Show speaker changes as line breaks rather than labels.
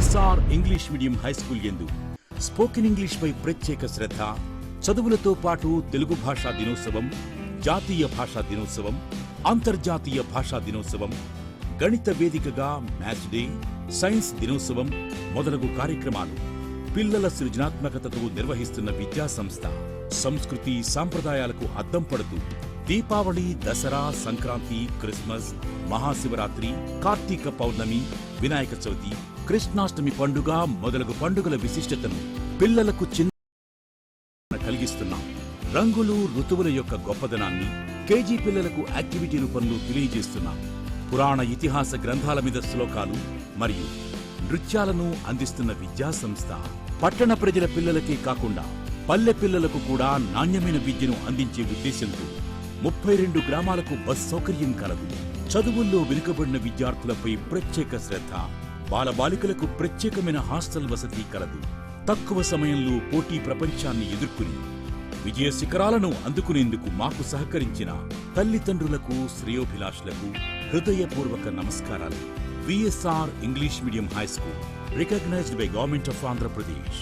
VSR English medium high school యందు spoken English పై ప్రత్యేక శ్రద్ధ, చదువులతో పాటు తెలుగు భాషా దినోత్సవం, జాతీయ భాషా దినోత్సవం, అంతర్జాతీయ భాషా దినోత్సవం, గణిత వేదికగా మ్యాథ్స్ డే, సైన్స్ దినోత్సవం మొదలగు కార్యక్రమాలు పిల్లల సృజనాత్మకతతో నిర్వహిస్తున్న విద్యా సంస్థ. సంస్కృతి సాంప్రదాయాలకు అద్దం పడుతూ దీపావళి, దసరా, సంక్రాంతి, క్రిస్మస్, మహాశివరాత్రి, కార్తీక పౌర్ణమి, వినాయక చవితి, కృష్ణాష్టమి పండుగ మొదలగు పండుగల విశిష్టతను పిల్లలకు చిన్న కలిగిస్తున్నాం. రంగులు, ఋతువుల యొక్క గొప్పదనాన్ని కేజీ పిల్లలకు యాక్టివిటీ రూపంలో తెలియజేస్తున్నాం. పురాణ ఇతిహాస గ్రంథాల మీద శ్లోకాలు మరియు నృత్యాలను అందిస్తున్న విద్యా సంస్థ. పట్టణ ప్రజల పిల్లలకే కాకుండా పల్లె పిల్లలకు కూడా నాణ్యమైన విద్యను అందించే ఉద్దేశంతో 32 గ్రామాలకు బస్ సౌకర్యం కలదు. చదువుల్లో వెనుకబడిన విద్యార్థులపై ప్రత్యేక శ్రద్ధ, బాలబాలికలకు ప్రత్యేకమైన హాస్టల్ వసతి కలదు. తక్కువ సమయంలో పోటీ ప్రపంచాన్ని ఎదుర్కొని విజయ శిఖరాలను అందుకునేందుకు మాకు సహకరించిన తల్లిదండ్రులకు, శ్రేయోభిలాషులకు హృదయపూర్వక నమస్కారాలు. VSR English medium high school, recognised by government of Andhra Pradesh.